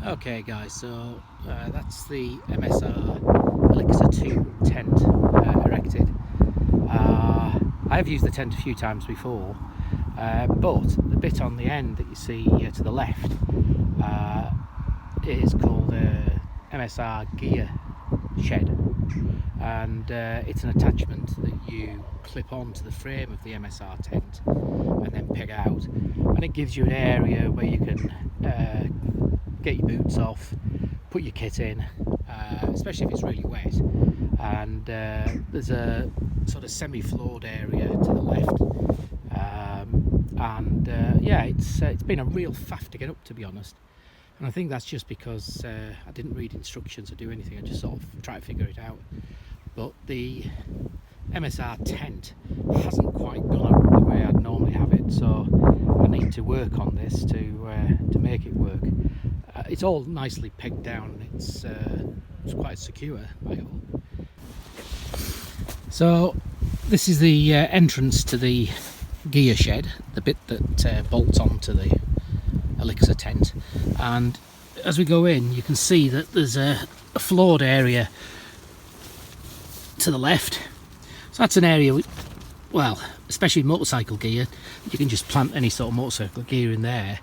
Okay guys, so that's the MSR Elixir2 tent erected. I have used the tent a few times before, but the bit on the end that you see to the left is called MSR Gear Shed, and it's an attachment that you clip onto the frame of the MSR tent and then peg out, and it gives you an area where you can get your boots off, put your kit in, especially if it's really wet, and there's a sort of semi-floored area to the left, yeah, it's been a real faff to get up, to be honest, and I think that's just because I didn't read instructions or do anything. I just sort of try to figure it out. But the MSR tent hasn't quite gone up the way I'd normally have it, so I need to work on this to make it work. It's all nicely pegged down. It's quite secure, I hope. So this is the entrance to the gear shed, the bit that bolts onto the Elixir tent, and as we go in you can see that there's a floored area to the left. So that's an area, well, especially motorcycle gear, you can just plant any sort of motorcycle gear in there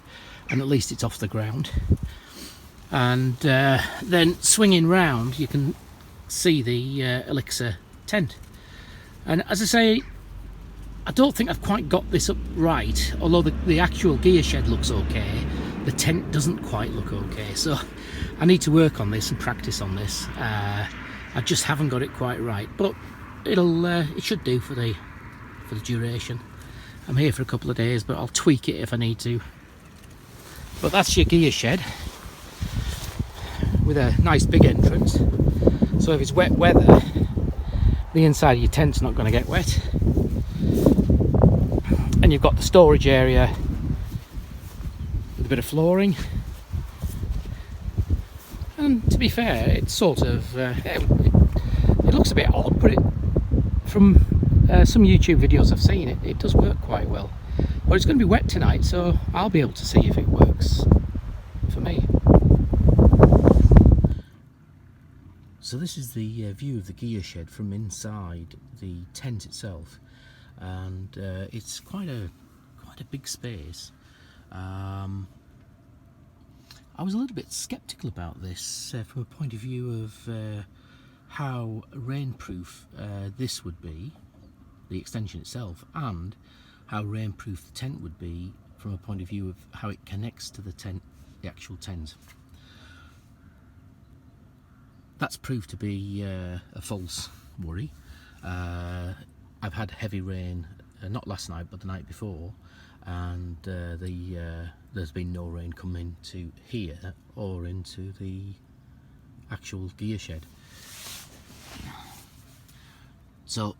and at least it's off the ground. And then swinging round you can see the Elixir tent, and as I say, I don't think I've quite got this up right. Although the actual gear shed looks okay, the tent doesn't quite look okay, so I need to work on this and practice on this. I just haven't got it quite right, but it should do for the duration. I'm here for a couple of days, but I'll tweak it if I need to. But that's your gear shed with a nice big entrance, so if it's wet weather the inside of your tent's not going to get wet. And you've got the storage area with a bit of flooring, and to be fair, it's sort of it looks a bit odd, but from some YouTube videos I've seen, it does work quite well. But it's going to be wet tonight, so I'll be able to see if it works for me. So this is the view of the gear shed from inside the tent itself, and it's quite a big space. I was a little bit sceptical about this from a point of view of how rainproof this would be, the extension itself, and how rainproof the tent would be from a point of view of how it connects to the tent, the actual tent. That's proved to be a false worry. I've had heavy rain, not last night but the night before, and there's been no rain coming to here or into the actual gear shed. So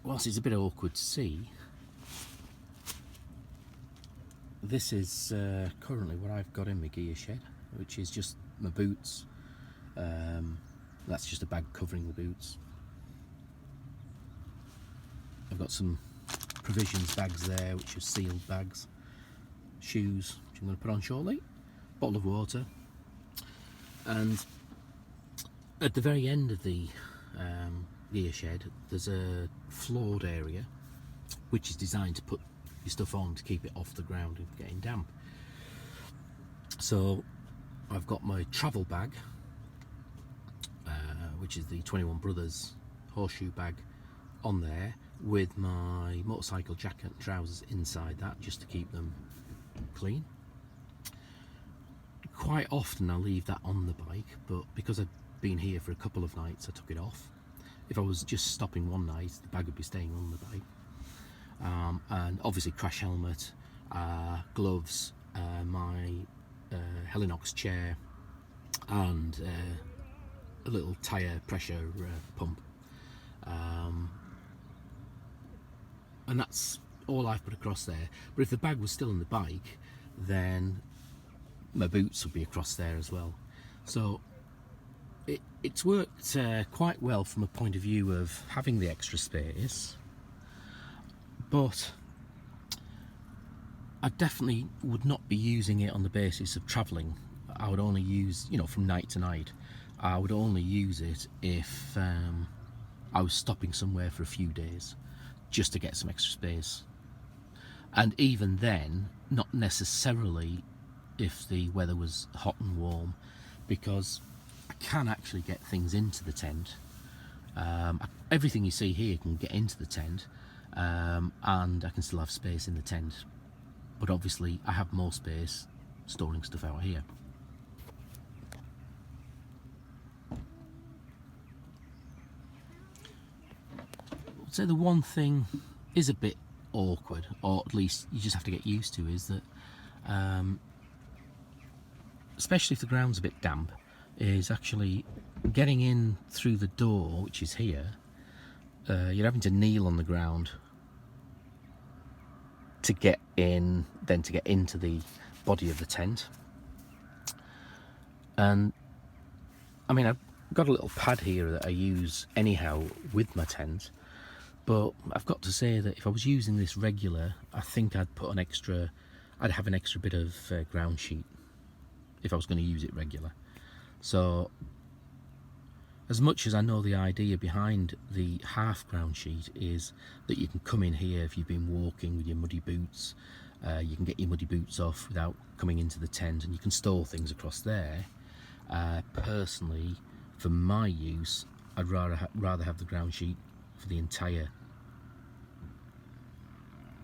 whilst it's a bit awkward to see, this is currently what I've got in my gear shed, which is just my boots. That's just a bag covering the boots. I've got some provisions bags there, which are sealed bags, shoes, which I'm going to put on shortly, bottle of water, and at the very end of the gear shed there's a floored area which is designed to put your stuff on to keep it off the ground and getting damp. So I've got my travel bag, which is the 21 Brothers horseshoe bag, on there with my motorcycle jacket and trousers inside that, just to keep them clean. Quite often I leave that on the bike, but because I've been here for a couple of nights I took it off. If I was just stopping one night, the bag would be staying on the bike. And obviously crash helmet, gloves, my Helinox chair, and a little tyre pressure pump, and that's all I've put across there. But if the bag was still on the bike, then my boots would be across there as well. So it's worked quite well from a point of view of having the extra space, but I definitely would not be using it on the basis of travelling. I would only use, you know, from night to night. I would only use it if I was stopping somewhere for a few days, just to get some extra space. And even then, not necessarily if the weather was hot and warm, because I can actually get things into the tent. Everything you see here can get into the tent, and I can still have space in the tent. But obviously I have more space storing stuff out here. I'd say the one thing is a bit awkward, or at least you just have to get used to, is that especially if the ground's a bit damp, is actually getting in through the door, which is here. You're having to kneel on the ground to get in, then to get into the body of the tent. And I mean, I've got a little pad here that I use anyhow with my tent, but I've got to say that if I was using this regular, I think I'd have an extra bit of ground sheet if I was going to use it regular. So as much as I know the idea behind the half ground sheet is that you can come in here if you've been walking with your muddy boots, you can get your muddy boots off without coming into the tent, and you can store things across there. Personally, for my use, I'd rather have the ground sheet for the entire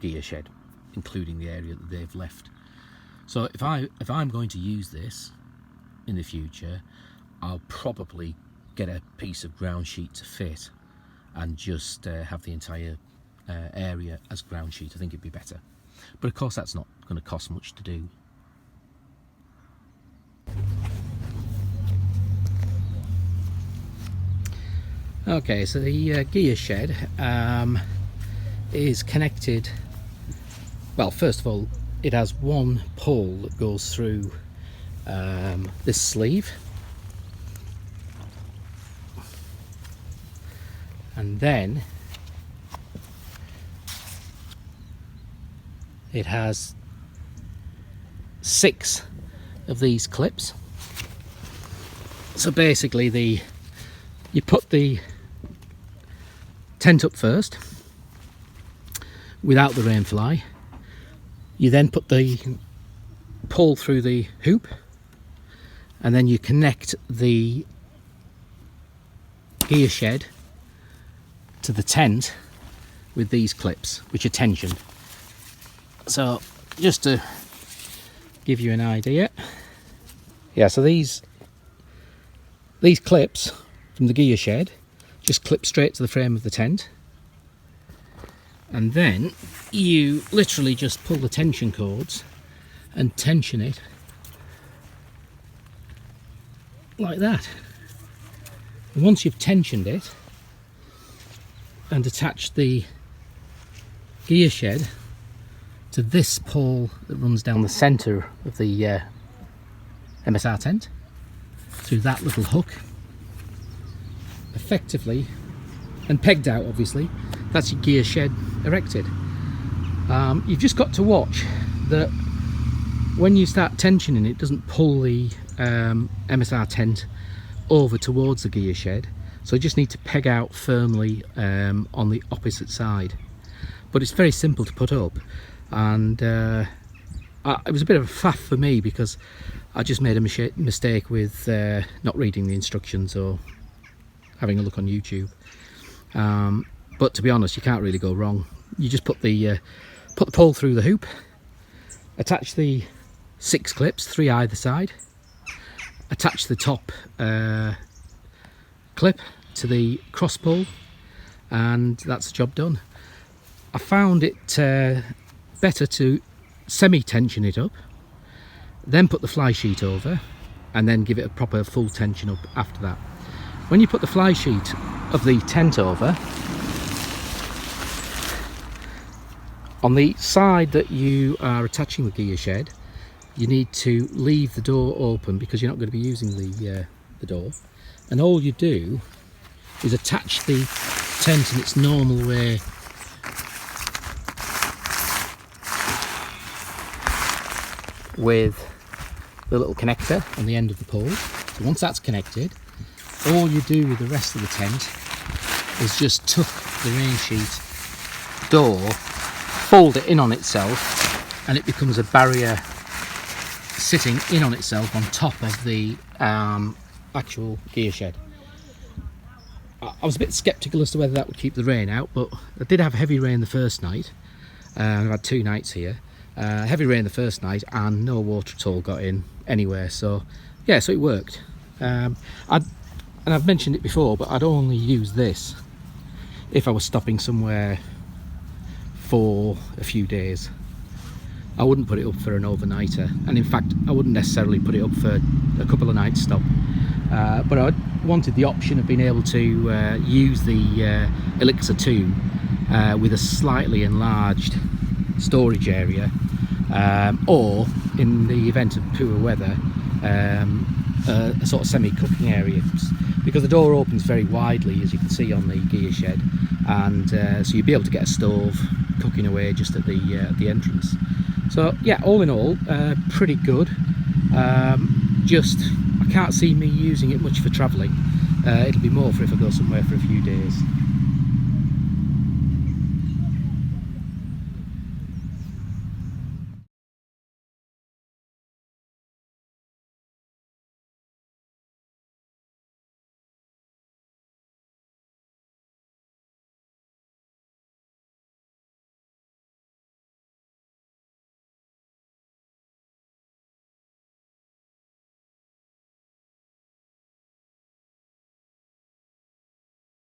gear shed, including the area that they've left. So if I'm going to use this in the future, I'll probably get a piece of ground sheet to fit and just have the entire area as ground sheet. I think it'd be better, but of course that's not going to cost much to do. Okay, so the gear shed is connected. Well, first of all, it has one pole that goes through this sleeve, and then it has 6 of these clips. So basically you put the tent up first without the rainfly, you then put the pole through the hoop, and then you connect the gear shed to the tent with these clips, which are tensioned. So just to give you an idea, yeah, so these clips from the gear shed just clip straight to the frame of the tent, and then you literally just pull the tension cords and tension it like that. And once you've tensioned it and attached the gear shed to this pole that runs down the centre of the MSR tent through that little hook, effectively, and pegged out obviously, that's your gear shed erected. You've just got to watch that when you start tensioning, it doesn't pull the MSR tent over towards the gear shed, so you just need to peg out firmly on the opposite side. But it's very simple to put up, and it was a bit of a faff for me because I just made a mistake with not reading the instructions or having a look on YouTube. But to be honest, you can't really go wrong. You just put the pole through the hoop, attach the 6 clips, 3 either side, attach the top clip to the cross pole, and that's the job done. I found it better to semi-tension it up, then put the fly sheet over, and then give it a proper full tension up after that. When you put the fly sheet of the tent over, on the side that you are attaching the gear shed, you need to leave the door open because you're not going to be using the door, and all you do is attach the tent in its normal way with the little connector on the end of the pole. So once that's connected, all you do with the rest of the tent is just tuck the rain sheet door, fold it in on itself, and it becomes a barrier sitting in on itself on top of the actual gear shed. I was a bit sceptical as to whether that would keep the rain out, but I did have heavy rain the first night. I've had 2 nights here. Heavy rain the first night and no water at all got in anywhere, so yeah, so it worked. And I've mentioned it before, but I'd only use this if I was stopping somewhere for a few days. I wouldn't put it up for an overnighter, and in fact I wouldn't necessarily put it up for a couple of nights stop, but I wanted the option of being able to use the Elixir2 with a slightly enlarged storage area, or in the event of poor weather, a sort of semi-cooking area, because the door opens very widely, as you can see on the gear shed, and so you'd be able to get a stove cooking away just at the entrance. So yeah, all in all, pretty good. Just I can't see me using it much for travelling. It'll be more for if I go somewhere for a few days.